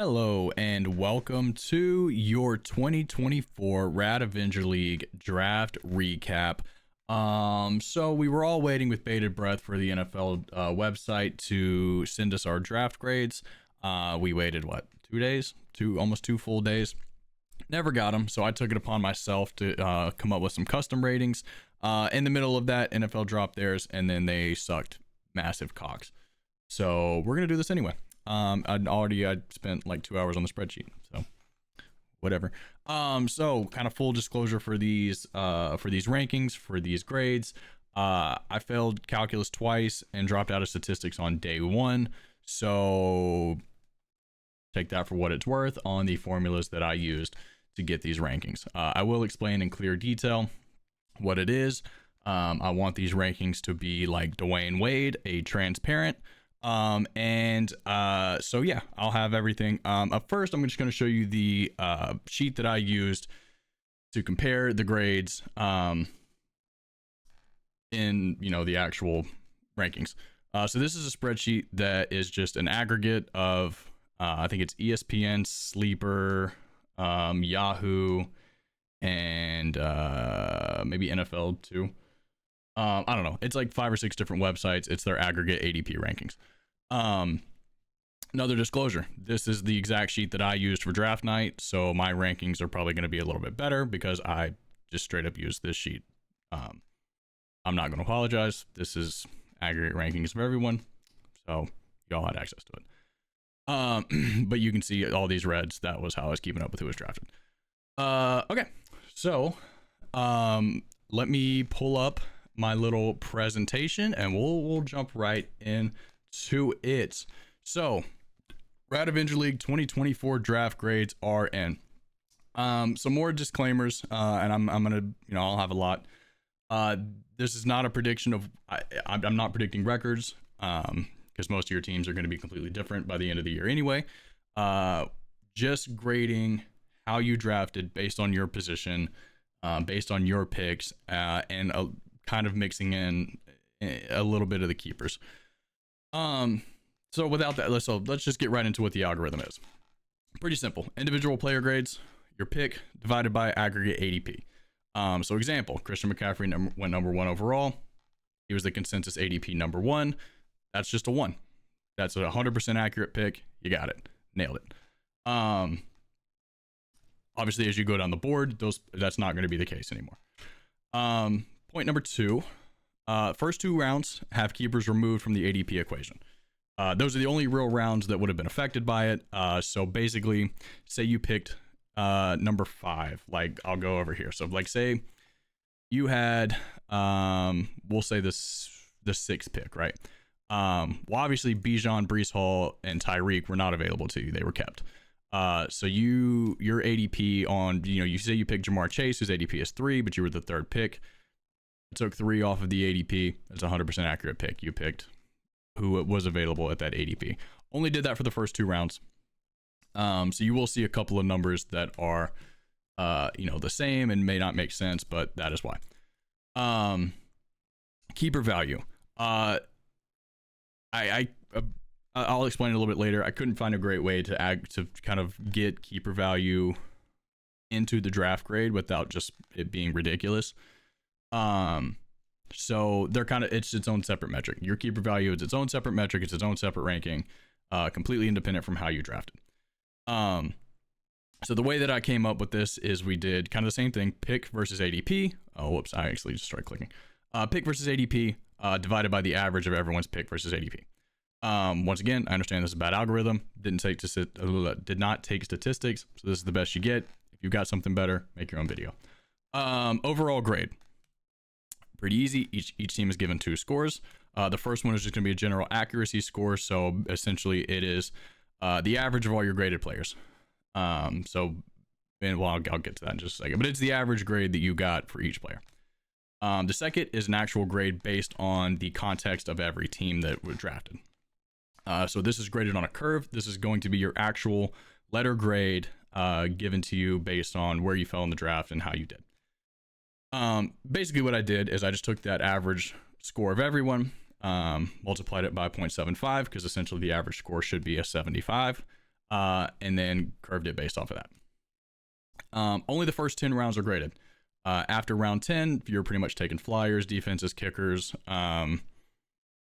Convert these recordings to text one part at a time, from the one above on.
Hello and welcome to your 2024 Rad Avenger League draft recap. So we were all waiting with bated breath for the NFL website to send us our draft grades. We waited what, 2 days, almost 2 full days. Never got them, so I took it upon myself to come up with some custom ratings. In the middle of that, NFL dropped theirs, and then they sucked massive cocks. So we're gonna do this anyway. I'd spent like 2 hours on the spreadsheet, so whatever. So kind of full disclosure for these rankings, for these grades. I failed calculus twice and dropped out of statistics on day one. So take that for what it's worth on the formulas that I used to get these rankings. I will explain in clear detail what it is. I want these rankings to be like Dwayne Wade, a transparent. So yeah, I'll have everything. First, I'm just going to show you the sheet that I used to compare the grades in the actual rankings. So this is a spreadsheet that is just an aggregate of I think it's ESPN, Sleeper, Yahoo, and maybe NFL too. I don't know. It's like 5 or 6 different websites. It's their aggregate ADP rankings. Another disclosure, this is the exact sheet that I used for draft night, so my rankings are probably going to be a little bit better because I just straight up used this sheet. I'm not going to apologize. This is aggregate rankings for everyone, so y'all had access to it. But you can see all these reds. That was how I was keeping up with who was drafted. Okay, so let me pull up my little presentation and we'll jump right into it. So Rad Avenger League 2024 draft grades are in. Some more disclaimers, and I'm gonna, I'll have a lot. This is not a prediction of, I'm not predicting records, because most of your teams are going to be completely different by the end of the year anyway. Just grading how you drafted based on your position, based on your picks, and kind of mixing in a little bit of the keepers. So without that, let's just get right into what the algorithm is. Pretty simple. Individual player grades, your pick divided by aggregate ADP. So example, Christian McCaffrey went number 1 overall. He was the consensus ADP number 1. That's just a 1. That's a 100% accurate pick. You got it. Nailed it. Obviously, as you go down the board, that's not going to be the case anymore. Point number 2, first 2 rounds have keepers removed from the ADP equation. Those are the only real rounds that would have been affected by it. So basically, say you picked number 5, like I'll go over here. So like say you had, we'll say the 6th pick, right? Well, obviously Bijan, Breece Hall, and Tyreek were not available to you. They were kept. So your ADP on, you say you picked Jamar Chase, whose ADP is 3, but you were the 3rd pick. I took 3 off of the ADP. That's a 100% accurate pick. You picked who was available at that ADP. Only did that for the first 2 rounds. So you will see a couple of numbers that are, the same and may not make sense, but that is why. Keeper value. I'll explain it a little bit later. I couldn't find a great way to kind of get keeper value into the draft grade without just it being ridiculous. So they're it's its own separate metric. Your keeper value is its own separate metric. It's its own separate ranking, completely independent from how you drafted. So the way that I came up with this is we did kind of the same thing, pick versus ADP. Oh, whoops. I actually just started clicking. Pick versus ADP, divided by the average of everyone's pick versus ADP. Once again, I understand this is a bad algorithm. Did not take statistics. So this is the best you get. If you've got something better, make your own video. Overall grade. Pretty easy. Each team is given 2 scores. The first one is just going to be a general accuracy score. So essentially it is the average of all your graded players. I'll get to that in just a second, but it's the average grade that you got for each player. The second is an actual grade based on the context of every team that was drafted. So this is graded on a curve. This is going to be your actual letter grade given to you based on where you fell in the draft and how you did. Basically what I did is I just took that average score of everyone, multiplied it by 0.75 because essentially the average score should be a 75. and then curved it based off of that. Only the first 10 rounds are graded. After round 10, you're pretty much taking flyers, defenses, kickers, and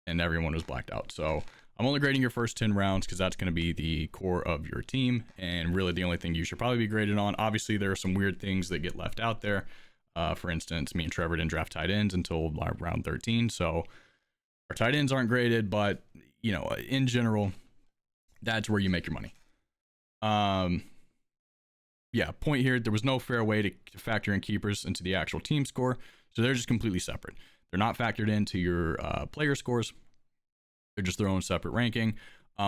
everyone was blacked out. So I'm only grading your first 10 rounds because that's going to be the core of your team, and really the only thing you should probably be graded on. Obviously, there are some weird things that get left out there. For instance, me and Trevor didn't draft tight ends until round 13, so our tight ends aren't graded, but, you know, in general, that's where you make your money. Yeah, point here, there was no fair way to factor in keepers into the actual team score, so they're just completely separate. They're not factored into your player scores. They're just their own separate ranking,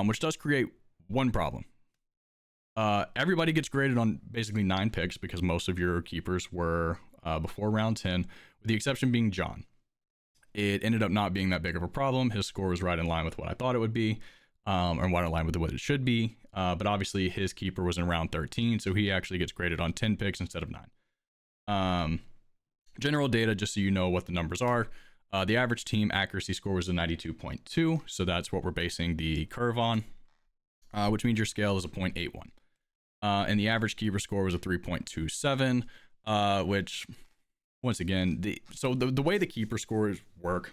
which does create one problem. Everybody gets graded on basically 9 picks because most of your keepers were before round 10, with the exception being John. It ended up not being that big of a problem. His score was right in line with what I thought it would be, or right in line with what it should be. But obviously his keeper was in round 13, so he actually gets graded on 10 picks instead of 9. General data, just so you know what the numbers are. The average team accuracy score was a 92.2, so that's what we're basing the curve on, which means your scale is a 0.81. And the average keeper score was a 3.27, which, once again, the way the keeper scores work,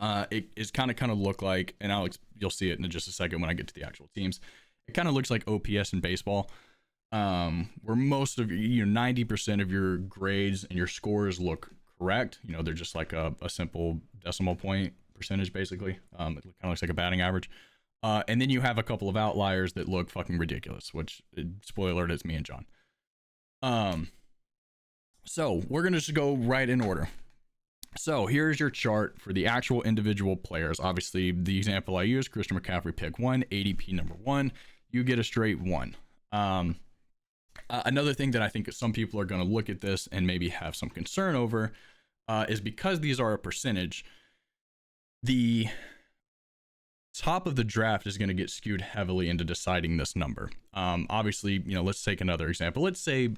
it is kind of look like, and you'll see it in just a second when I get to the actual teams. It kind of looks like OPS in baseball, where most of 90% of your grades and your scores look correct. You know, they're just like a simple decimal point percentage, basically. It kind of looks like a batting average. And then you have a couple of outliers that look fucking ridiculous, which, spoiler alert, it's me and John. So we're going to just go right in order. So here's your chart for the actual individual players. Obviously, the example I use, Christian McCaffrey, pick 1, ADP number 1. You get a straight 1. Another thing that I think some people are going to look at this and maybe have some concern over is because these are a percentage, the top of the draft is going to get skewed heavily into deciding this number. Obviously, let's take another example. Let's say,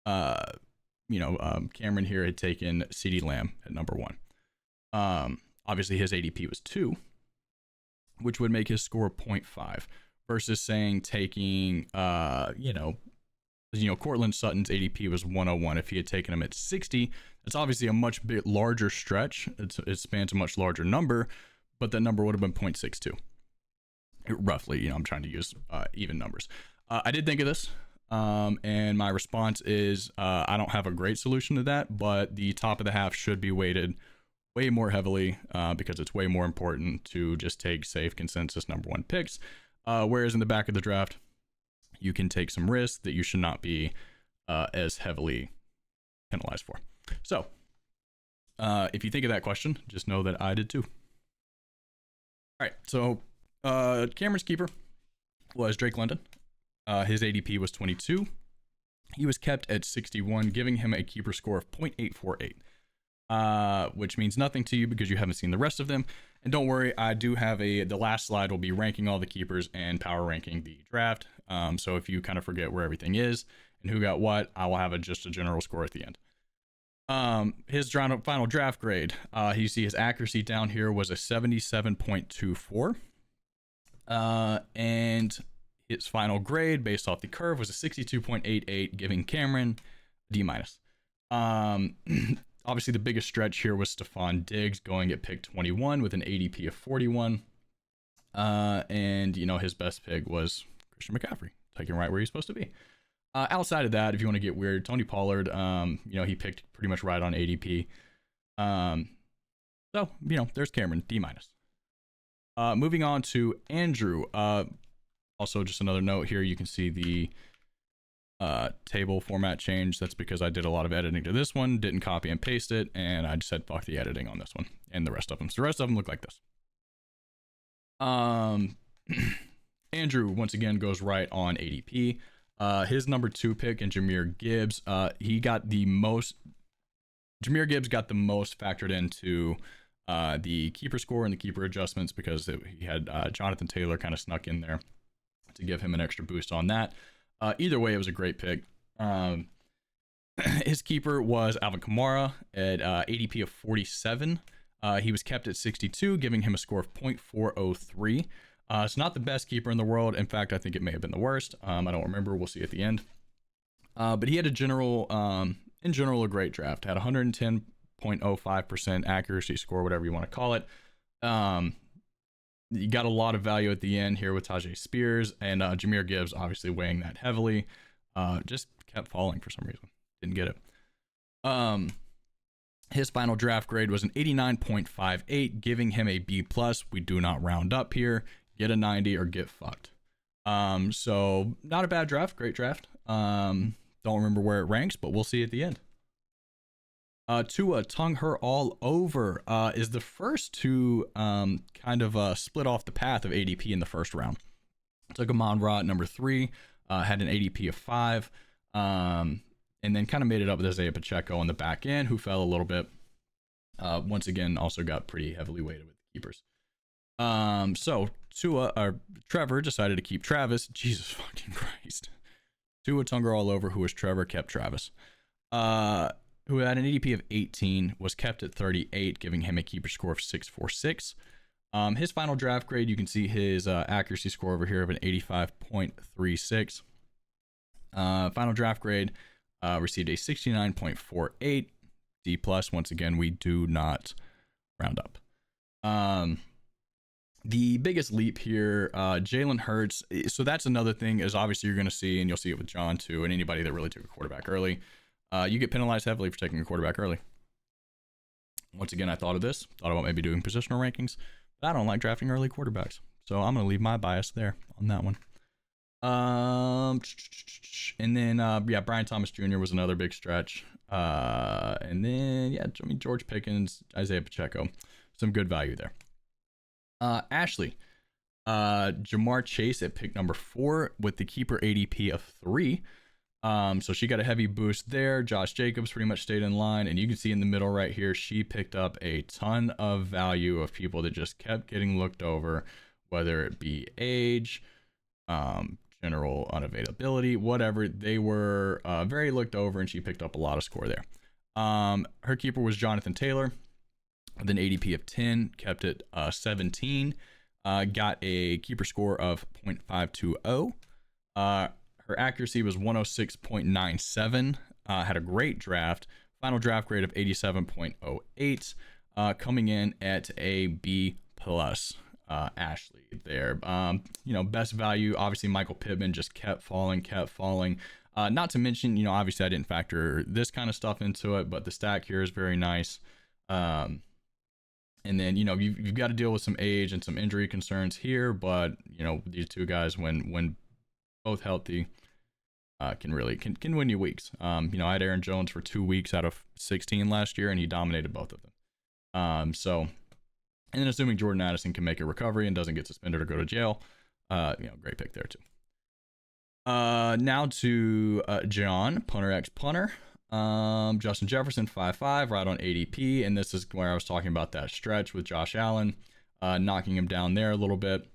Cameron here had taken CeeDee Lamb at number 1. Obviously, his ADP was 2, which would make his score 0.5, versus saying taking, Cortland Sutton's ADP was 101. If he had taken him at 60, it's obviously a much bit larger stretch. It spans a much larger number, but that number would have been 0.62. Roughly, I'm trying to use even numbers. I did think of this, and my response is I don't have a great solution to that, but the top of the half should be weighted way more heavily because it's way more important to just take safe consensus number 1 picks. Whereas in the back of the draft, you can take some risks that you should not be as heavily penalized for. So, if you think of that question, just know that I did too. All right, so Cameron's keeper was Drake London. His ADP was 22. He was kept at 61, giving him a keeper score of 0.848, which means nothing to you because you haven't seen the rest of them. And don't worry, I do have the last slide will be ranking all the keepers and power ranking the draft. So if you kind of forget where everything is and who got what, I will have just a general score at the end. His final draft grade, you see his accuracy down here was a 77.24. And his final grade based off the curve was a 62.88, giving Cameron D-. Obviously, the biggest stretch here was Stephon Diggs going at pick 21 with an ADP of 41. And, his best pick was Christian McCaffrey, taking right where he's supposed to be. Outside of that, if you want to get weird, Tony Pollard, he picked pretty much right on ADP. So, there's Cameron, D-. Moving on to Andrew. Also, just another note here, you can see the table format change. That's because I did a lot of editing to this one, didn't copy and paste it, and I just said fuck the editing on this one and the rest of them. So the rest of them look like this. Andrew once again goes right on ADP. His number 2 pick in Jahmyr Gibbs, Jahmyr Gibbs got the most factored into the keeper score and the keeper adjustments because he had Jonathan Taylor kind of snuck in there to give him an extra boost on that. Either way, it was a great pick. His keeper was Alvin Kamara at ADP of 47. He was kept at 62, giving him a score of 0.403. It's not the best keeper in the world. In fact, I think it may have been the worst. I don't remember. We'll see at the end. But he had in general, a great draft. Had 110.05% accuracy score, whatever you want to call it. You got a lot of value at the end here with Tajay Spears and Jahmyr Gibbs, obviously weighing that heavily. Just kept falling for some reason. Didn't get it. His final draft grade was an 89.58, giving him a B+. We do not round up here. Get a 90 or get fucked. So not a bad draft. Great draft. Don't remember where it ranks, but we'll see at the end. Tua Tung Her All Over is the first to kind of split off the path of ADP in the first round. Took Amon Ra at number 3, had an ADP of 5, and then kind of made it up with Isaiah Pacheco on the back end, who fell a little bit. Once again, also got pretty heavily weighted with the keepers. So Trevor decided to keep Travis. Jesus fucking Christ. Tua Tung Her All Over, who was Trevor, kept Travis. Who had an ADP of 18, was kept at 38, giving him a keeper score of 646. His final draft grade, you can see his accuracy score over here of an 85.36. Final draft grade, received a 69.48, D+. Once again, we do not round up. The biggest leap here, Jalen Hurts. So that's another thing, is obviously you're going to see, and you'll see it with John too, and anybody that really took a quarterback early. You get penalized heavily for taking a quarterback early. Once again, I thought about maybe doing positional rankings, but I don't like drafting early quarterbacks. So I'm going to leave my bias there on that one. And then, Brian Thomas Jr. was another big stretch. And then, George Pickens, Isaiah Pacheco, some good value there. Ashley, Jamar Chase at pick number 4 with the keeper ADP of 3. So she got a heavy boost there. Josh Jacobs pretty much stayed in line, and you can see in the middle right here, she picked up a ton of value of people that just kept getting looked over, whether it be age, general unavailability, whatever. They were very looked over, and she picked up a lot of score there. Her keeper was Jonathan Taylor with an ADP of 10, kept it 17, got a keeper score of 0.520. Her accuracy was 106.97, had a great draft, final draft grade of 87.08, coming in at a B+. Ashley there. Best value, obviously Michael Pittman just kept falling. Not to mention, obviously I didn't factor this kind of stuff into it, but the stack here is very nice. And then, you've got to deal with some age and some injury concerns here, but, these two guys, when both healthy, can win you weeks. I had Aaron Jones for 2 weeks out of 16 last year, and he dominated both of them. And then assuming Jordan Addison can make a recovery and doesn't get suspended or go to jail, great pick there too. Now to John, Punter X Punter. Justin Jefferson, 5.5, right on ADP, and this is where I was talking about that stretch with Josh Allen, knocking him down there a little bit.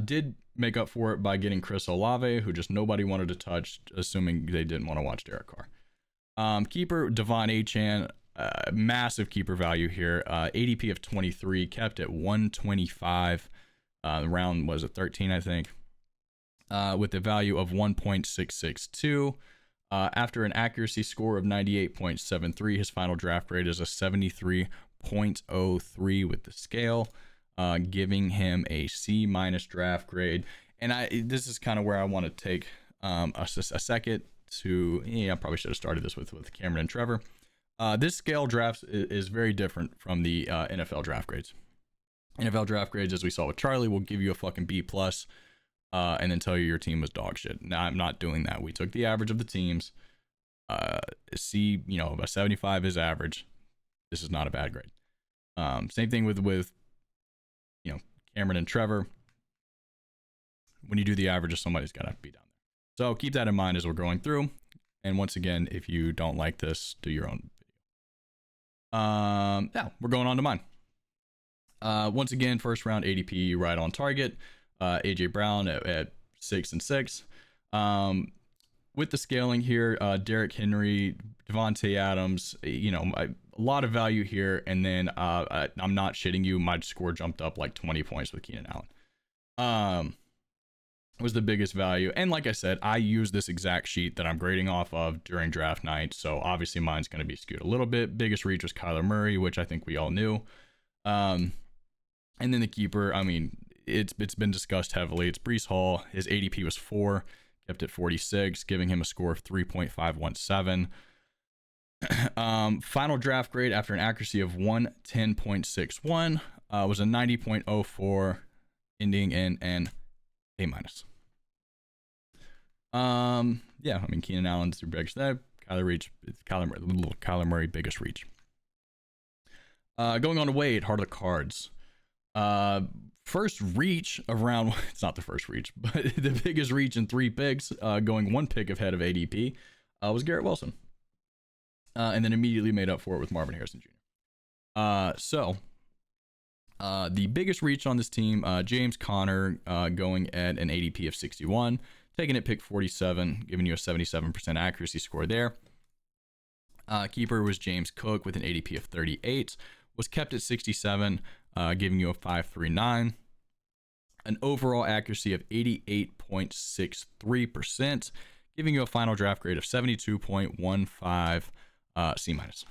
Did make up for it by getting Chris Olave, who just nobody wanted to touch, assuming they didn't want to watch Derek Carr. Keeper, Devon Achane, massive keeper value here. ADP of 23, kept at 125. The round was at 13, I think, with the value of 1.662. After an accuracy score of 98.73, his final draft grade is a 73.03 with the scale, giving him a C- draft grade. And this is kind of where I want to take a second to, I probably should have started this with Cameron and Trevor. This scale draft is very different from the NFL draft grades. NFL draft grades, as we saw with Charlie, will give you a fucking B+, and then tell you your team was dog shit. Now, I'm not doing that. We took the average of the teams. C, about 75 is average. This is not a bad grade. Same thing with Cameron and Trevor. When you do the averages, somebody's got to be down there. So keep that in mind as we're going through. And once again, if you don't like this, do your own video. Now we're going on to mine. Once again, first round ADP right on target. AJ Brown at 6 and 6. With the scaling here, Derrick Henry, Devontae Adams, a lot of value here. And then I'm not shitting you, my score jumped up like 20 points with Keenan Allen. Um, was the biggest value. And like I said, I use this exact sheet that I'm grading off of during draft night. So obviously mine's going to be skewed a little bit. Biggest reach was Kyler Murray, which I think we all knew. And then the keeper, I mean, it's been discussed heavily. It's Breece Hall. His ADP was 4, kept at 46, giving him a score of 3.517. Final draft grade after an accuracy of 110.61 was a 90.04, ending in an A minus. Yeah, I mean, Keenan Allen's your biggest. Kyler Murray biggest reach. Going on to Wade, heart of the cards. First reach of round. It's not the first reach, but the biggest reach in 3 picks. Going 1 pick ahead of ADP was Garrett Wilson. And then immediately made up for it with Marvin Harrison Jr. The biggest reach on this team, James Conner, going at an ADP of 61, taking it pick 47, giving you a 77% accuracy score there. Keeper was James Cook with an ADP of 38, was kept at 67, giving you a 539. An overall accuracy of 88.63%, giving you a final draft grade of 72.15, C minus.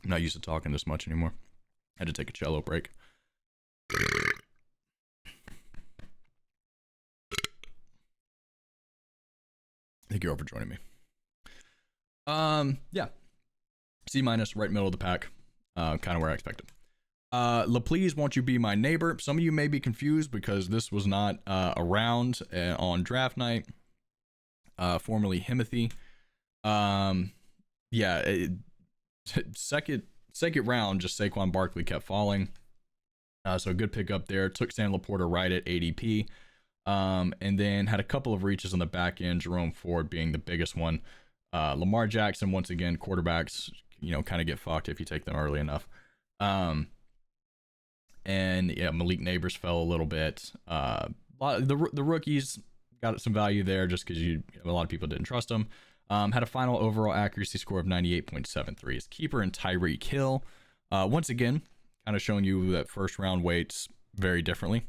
I'm not used to talking this much anymore. I had to take a cello break. Thank you all for joining me. Yeah. C minus, right middle of the pack. Kind of where I expected. LaPlease, won't you be my neighbor? Some of you may be confused because this was not around on draft night. Formerly Himothy. Yeah, second round, just Saquon Barkley kept falling. So a good pick up there. Took Sam Laporta right at ADP. And then had a couple of reaches on the back end, Jerome Ford being the biggest one. Lamar Jackson, once again, quarterbacks, kind of get fucked if you take them early enough. And yeah, Malik Neighbors fell a little bit. The rookies got some value there just because a lot of people didn't trust them. Had a final overall accuracy score of 98.73. His keeper and Tyreek Hill, once again, kind of showing you that first round weights very differently.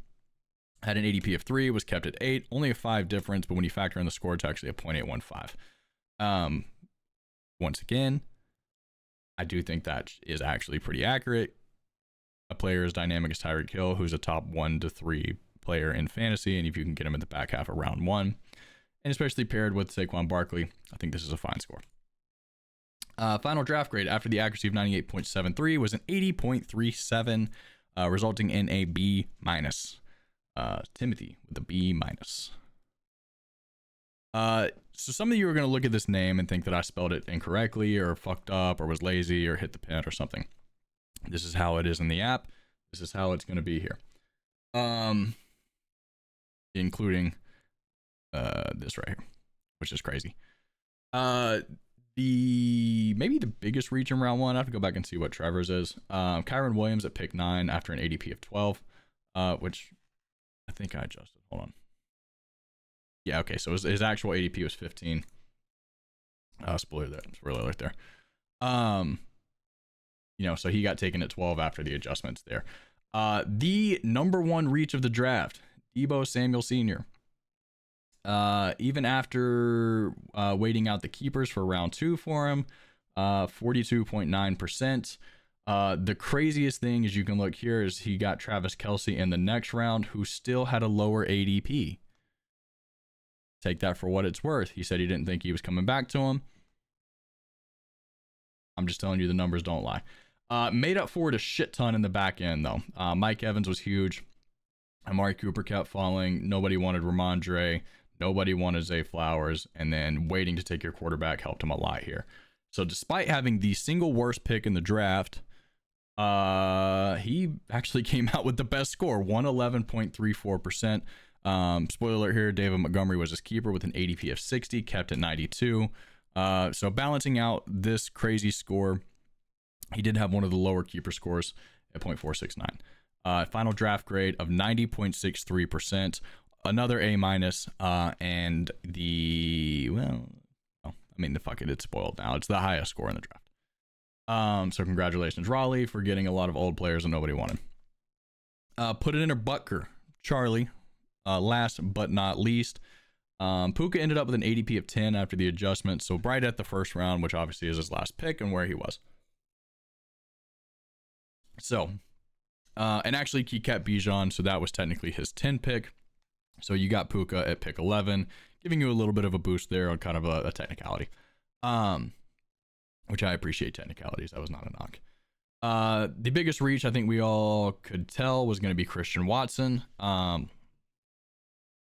Had an ADP of 3, was kept at 8, only a 5 difference, but when you factor in the score, it's actually a 0.815. Once again, I do think that is actually pretty accurate. A player as dynamic as Tyreek Hill, who's a top 1 to 3 player in fantasy, and if you can get him in the back half of round 1, and especially paired with Saquon Barkley, I think this is a fine score. Final draft grade after the accuracy of 98.73 was an 80.37, resulting in a B minus. Timothy with a B minus. So some of you are going to look at this name and think that I spelled it incorrectly or fucked up or was lazy or hit the pen or something. This is how it is in the app. This is how it's going to be here. Including this right here, which is crazy. Maybe the biggest reach in round 1, I have to go back and see what Trevor's is. Kyron Williams at pick 9 after an ADP of 12, which I think I adjusted. Hold on. Yeah, okay, so his actual ADP was 15. Spoiler alert there. So he got taken at 12 after the adjustments there. The number 1 reach of the draft, Deebo Samuel Sr. Even after waiting out the keepers for round 2 for him, 42.9%. The craziest thing is you can look here is he got Travis Kelce in the next round, who still had a lower ADP. Take that for what it's worth. He said he didn't think he was coming back to him. I'm just telling you the numbers don't lie. Made up for it a shit ton in the back end, though. Mike Evans was huge. Amari Cooper kept falling. Nobody wanted Ramondre. Nobody wanted Zay Flowers. And then waiting to take your quarterback helped him a lot here. So despite having the single worst pick in the draft, he actually came out with the best score, 111.34%. Spoiler alert here, David Montgomery was his keeper with an ADP of 60, kept at 92. So balancing out this crazy score, he did have one of the lower keeper scores at 0.469. Final draft grade of 90.63%, another A minus, and the fuck it, it's spoiled now. It's the highest score in the draft. So congratulations, Raleigh, for getting a lot of old players that nobody wanted. Put it in her Butker, Charlie. Last but not least, Puka ended up with an ADP of 10 after the adjustment, so right at the first round, which obviously is his last pick and where he was. So, and actually he kept Bijan, so that was technically his 10 pick. So you got Puka at pick 11, giving you a little bit of a boost there on kind of a technicality. Which I appreciate technicalities. That was not a knock. The biggest reach I think we all could tell was going to be Christian Watson.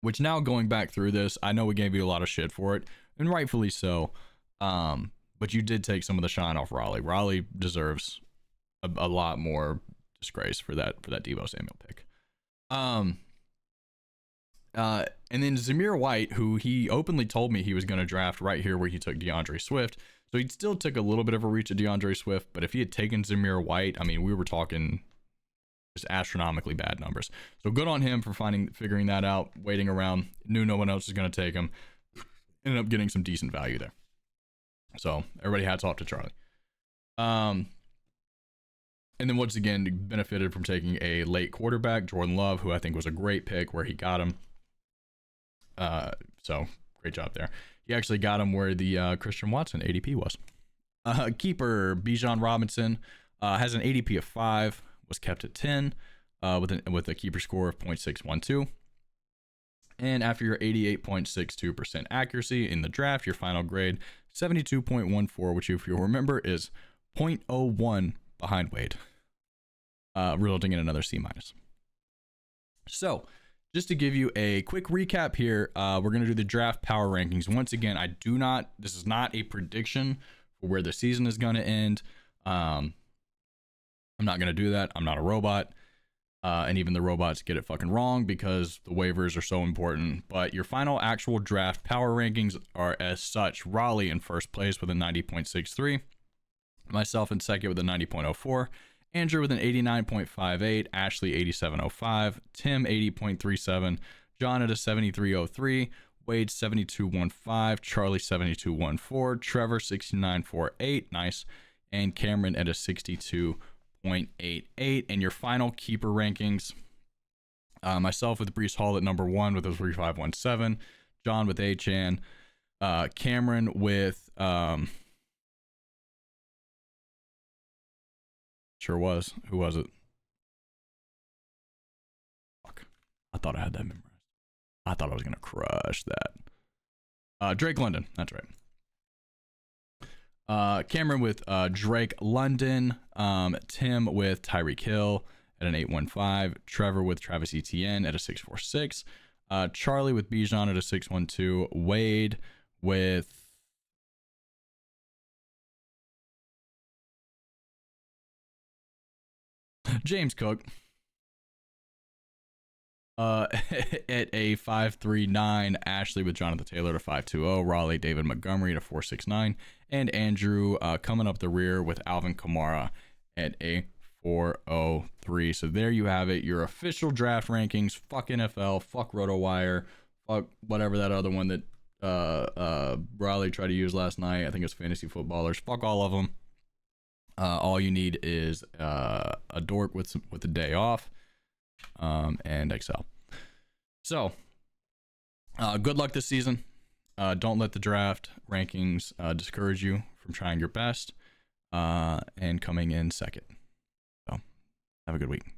Which now going back through this, I know we gave you a lot of shit for it, and rightfully so. But you did take some of the shine off Raleigh. Raleigh deserves a lot more disgrace for that Deebo Samuel pick. And then Zamir White, who he openly told me he was going to draft right here where he took DeAndre Swift. So he still took a little bit of a reach at DeAndre Swift, but if he had taken Zamir White, I mean, we were talking just astronomically bad numbers. So good on him for figuring that out, waiting around, knew no one else was going to take him. Ended up getting some decent value there. So everybody hats off to Charlie. And then once again, benefited from taking a late quarterback, Jordan Love, who I think was a great pick where he got him. So great job there. He actually got him where the Christian Watson ADP was. Keeper Bijan Robinson has an ADP of 5, was kept at 10 with a keeper score of 0.612. And after your 88.62% accuracy in the draft, your final grade 72.14, which if you'll remember is 0.01 behind Wade, resulting in another C-. So just to give you a quick recap here, we're going to do the draft power rankings. Once again, this is not a prediction for where the season is going to end. I'm not going to do that. I'm not a robot. And even the robots get it fucking wrong because the waivers are so important. But your final actual draft power rankings are as such. Raleigh in first place with a 90.63. Myself in second with a 90.04. Andrew with an 89.58, Ashley 87.05, Tim 80.37, John at a 73.03, Wade 72.15, Charlie 72.14, Trevor 69.48, nice, and Cameron at a 62.88. And your final keeper rankings, myself with Breece Hall at number 1 with a 3517, John with Achan, Cameron with sure was. Who was it? Fuck. I thought I had that memorized. I thought I was going to crush that. Drake London. That's right. Cameron with Drake London. Tim with Tyreek Hill at an 815. Trevor with Travis Etienne at a 646. Charlie with Bijan at a 612. Wade with James Cook at a 539, Ashley with Jonathan Taylor at a 520, Raleigh David Montgomery at a 469, and Andrew coming up the rear with Alvin Kamara at a 403. So there you have it, your official draft rankings. Fuck NFL, fuck RotoWire, fuck whatever that other one that Raleigh tried to use last night. I think it was Fantasy Footballers. Fuck all of them. All you need is a dork with a day off, and Excel. So, good luck this season. Don't let the draft rankings discourage you from trying your best and coming in second. So, have a good week.